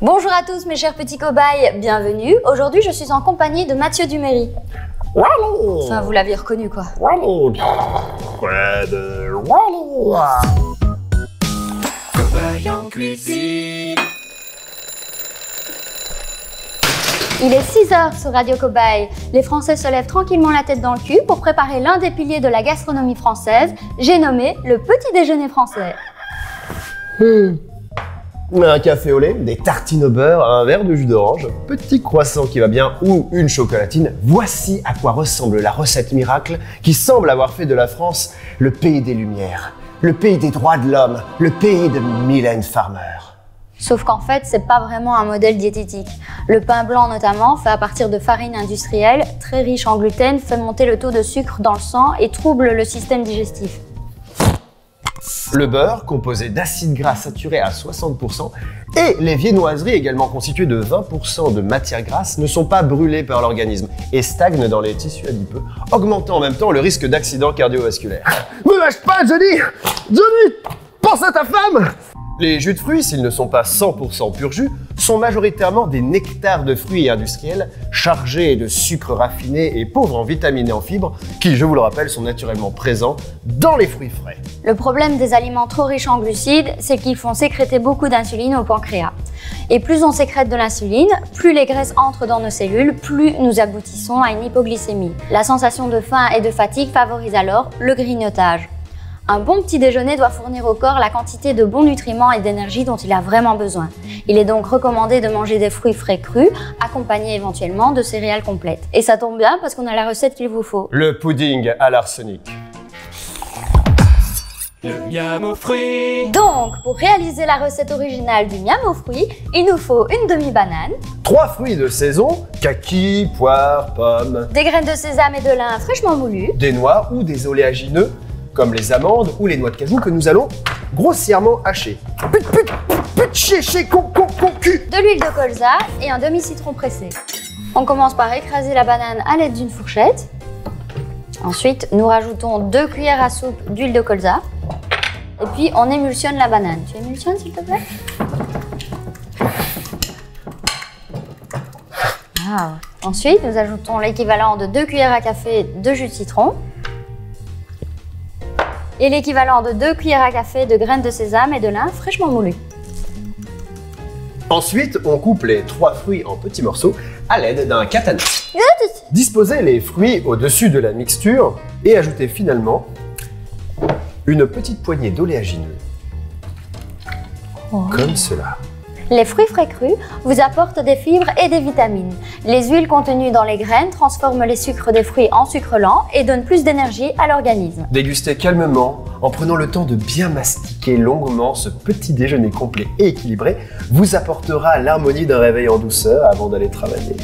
Bonjour à tous mes chers petits cobayes, bienvenue. Aujourd'hui je suis en compagnie de Mathieu Duméry. Wally. Enfin vous l'aviez reconnu quoi. Wally. Wally. Cobaye en cuisine. Il est 6h sur Radio Cobaye. Les Français se lèvent tranquillement la tête dans le cul pour préparer l'un des piliers de la gastronomie française. J'ai nommé le petit déjeuner français. Un café au lait, des tartines au beurre, un verre de jus d'orange, petit croissant qui va bien ou une chocolatine. Voici à quoi ressemble la recette miracle qui semble avoir fait de la France le pays des Lumières, le pays des droits de l'homme, le pays de Mylène Farmer. Sauf qu'en fait, c'est pas vraiment un modèle diététique. Le pain blanc notamment, fait à partir de farine industrielle, très riche en gluten, fait monter le taux de sucre dans le sang et trouble le système digestif. Le beurre, composé d'acides gras saturés à 60%, et les viennoiseries, également constituées de 20% de matière grasse, ne sont pas brûlées par l'organisme et stagnent dans les tissus adipeux, augmentant en même temps le risque d'accident cardiovasculaire. Me lâche pas, Johnny! Johnny! Pense à ta femme! Les jus de fruits, s'ils ne sont pas 100% pur jus, sont majoritairement des nectars de fruits industriels chargés de sucre raffiné et pauvres en vitamines et en fibres, qui, je vous le rappelle, sont naturellement présents dans les fruits frais. Le problème des aliments trop riches en glucides, c'est qu'ils font sécréter beaucoup d'insuline au pancréas. Et plus on sécrète de l'insuline, plus les graisses entrent dans nos cellules, plus nous aboutissons à une hypoglycémie. La sensation de faim et de fatigue favorise alors le grignotage. Un bon petit déjeuner doit fournir au corps la quantité de bons nutriments et d'énergie dont il a vraiment besoin. Il est donc recommandé de manger des fruits frais crus, accompagnés éventuellement de céréales complètes. Et ça tombe bien parce qu'on a la recette qu'il vous faut. Le pudding à l'arsenic. Le miam aux fruits. Donc, pour réaliser la recette originale du miam aux fruits, il nous faut une demi-banane, 3 fruits de saison, kaki, poire, pomme, des graines de sésame et de lin fraîchement moulues, des noix ou des oléagineux, comme les amandes ou les noix de cajou que nous allons grossièrement hacher. Cul. de l'huile de colza et un demi-citron pressé. On commence par écraser la banane à l'aide d'une fourchette. Ensuite, nous rajoutons 2 cuillères à soupe d'huile de colza. Et puis, on émulsionne la banane. Tu émulsionnes, s'il te plaît? Wow. Ensuite, nous ajoutons l'équivalent de 2 cuillères à café de jus de citron et l'équivalent de 2 cuillères à café de graines de sésame et de lin fraîchement moulues. Ensuite, on coupe les 3 fruits en petits morceaux à l'aide d'un katana. Disposez les fruits au-dessus de la mixture et ajoutez finalement une petite poignée d'oléagineux. Comme cela. Les fruits frais crus vous apportent des fibres et des vitamines. Les huiles contenues dans les graines transforment les sucres des fruits en sucre lent et donnent plus d'énergie à l'organisme. Dégustez calmement en prenant le temps de bien mastiquer longuement ce petit déjeuner complet et équilibré vous apportera l'harmonie d'un réveil en douceur avant d'aller travailler.